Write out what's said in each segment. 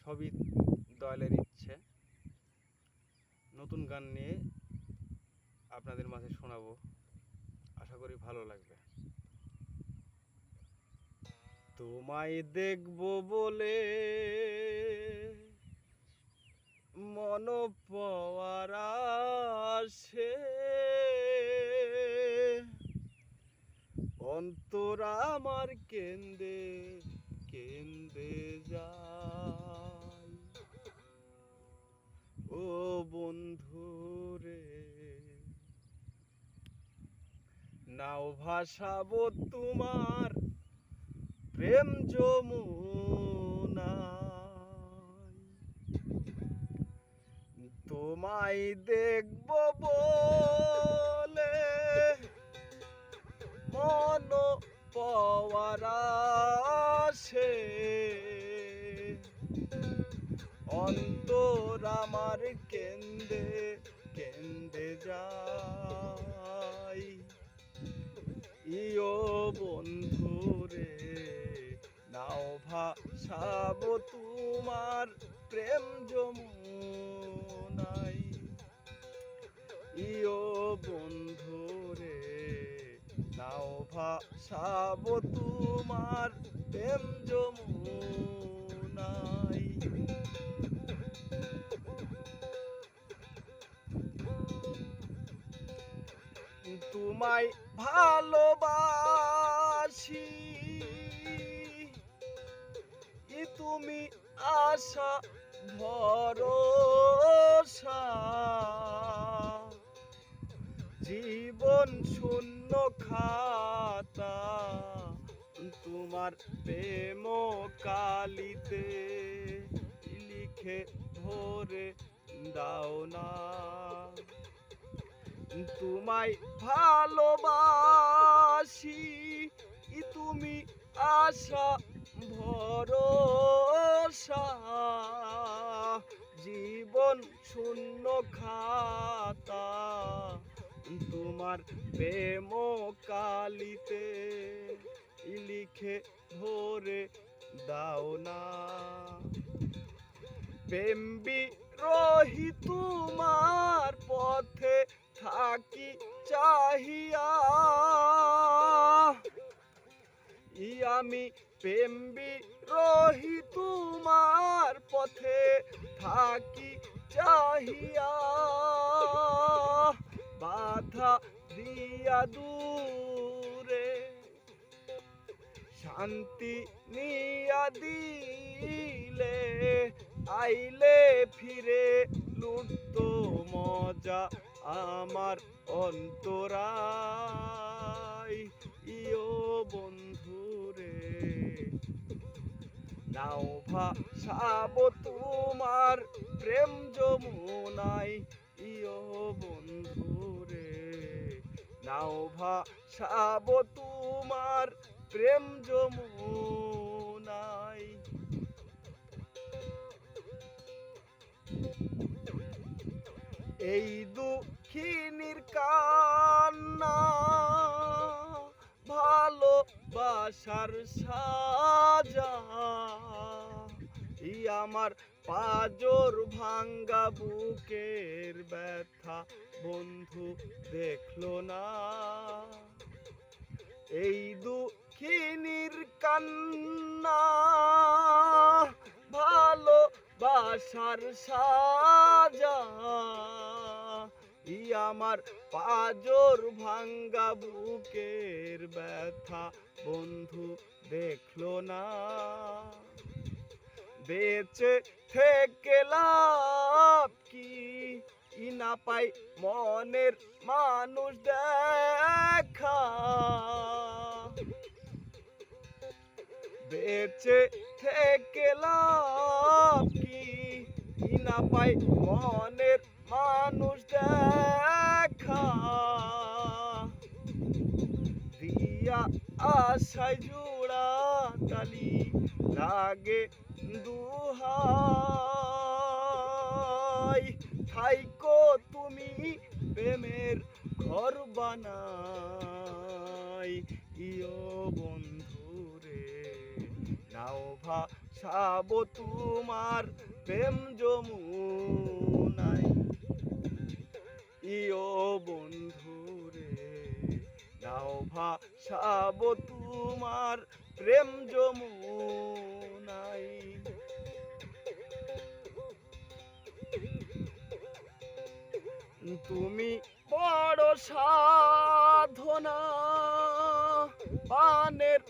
সবই দয়ালের ইচ্ছে। নতুন গান নিয়ে আপনাদের মাঝে শোনাবো, আশা করি ভালো লাগবে। তোমায় দেখবো বলে মন পাওয়ার আসে, অন্তর আমার কেন্দে কেন্দে যায়। ও বন্ধু রে, নাও ভাসাবো তোমার প্রেম যমুনায়। তোমায় দেখবো বলে মন পাওয়ার আসে, অন্তর আমার কেন্দে কেন্দে যায়। ইয়ো বন্ধু রে, নাও ভাসাবো তোমার প্রেম যমুনায়। ইয়ো বন্ধু রে, নাও ভাসাবো তোমার প্রেম যমুনায়। তোমায় ভালোবাসি, তুমি আশা ভরসা, জীবন শূন্য খাতা তোমার প্রেম কালিতে লিখে ভরে দাও না। তোমায় ভালোবাসি, তুমি আশা ভরসা, জীবন শূন্য খাতা তোমার প্রেম কালিতে লিখে ভরে দাও না। প্রেম বিরোহী তোমার পথে থাকি চাহিয়া, আমি প্রেম বিরোহী তোমার পথে থাকি চাহিয়া, বাধা দিয়া দূরে শান্তি নিয়া দিলে, আইলে ফিরে লুটতো মজা আমার অন্তরায়। ইয়ো বন্ধু রে, নাও ভাসাবো তোমার প্রেম যমুনায়। ইয়ো বন্ধু রে, নাও ভাসাবো তোমার প্রেম যমুনায়। এই দুঃখিনীর কান্না ভালোবাসার সাজা, আমার পাজর ভাঙ্গা বুকের ব্যথা বন্ধু দেখলো না। এই দুঃখিনীর কান্না ভালোবাসার সাজা, আমার পাজর ভাঙ্গা বুকের ব্যথা বন্ধু দেখলো না। বেঁচে থেকে লাভ কি, না পাই মনের মানুষ দেখা, বেঁচে থেকে লাভ কি, না পাই মনের মানুষ দেখা, দিয়া আশায় জোড়া তালি লাগে দুহাই। থাইকো তুমি প্রেমের ঘর বানাই। ইয়ো বন্ধু রে, নাও ভাসাবো তোমার প্রেম যমুনায়। ইয়ো বন্ধুরে নাও ভাসাবো তোমার প্রেম যমুনায়। তুমি বড় সাধনা পানের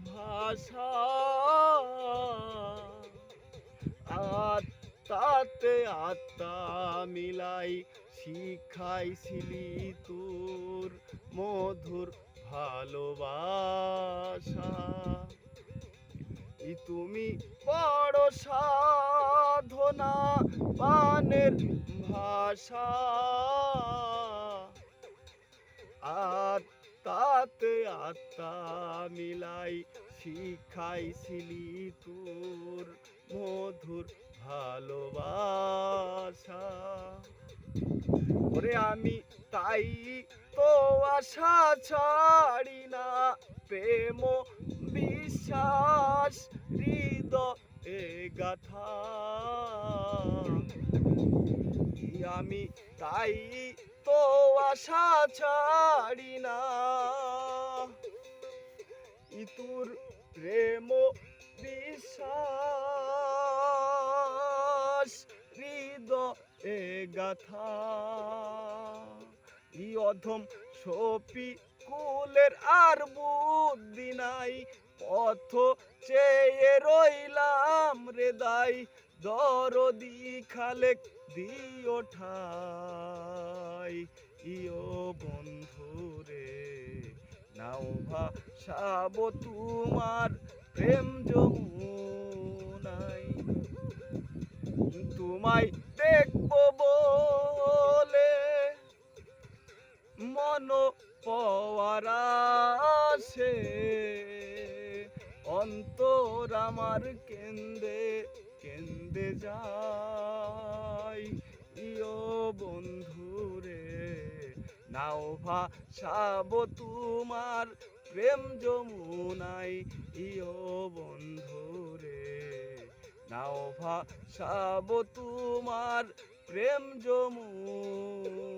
ভাষা, আত্মাতে আত্মা মিলাই শিখাইছিলি তোর মধুর ভালোবাসা। তুমি বড় সাধনা পানের ভাষা, আত্মাতে আত্মা মিলাই শিখাইছিলি তোর মধুর ভালোবাসা। ওরে আমি তাই তো আশা ছাড়ি না, প্রেম বিশ্বাস হৃদয়ে গাথা। আমি তাই তো আশা ছাড়ি না, তোর প্রেম বিশ্বাস হৃদয়ে গাথা। অধম সপি কুলের আর বুদ্ধি নাই, পথ চেয়ে রইলাম রে দাই। দরদি খালেক দিও ঠাই, ইয়ো বন্ধুরে নাও ভাসাবো তোমার প্রেম যমুনায়। তোমায় দেখবো বলে মন পওয়ারাসে, অন্তর আমার কেন্দে কেন্দে যায়। ইয়ো বন্ধুরে নাও ভাসাবো তোমার প্রেম যমুনায়। ইয়ো বন্ধুরে নাও ভাসাবো তোমার প্রেম যমুনায়।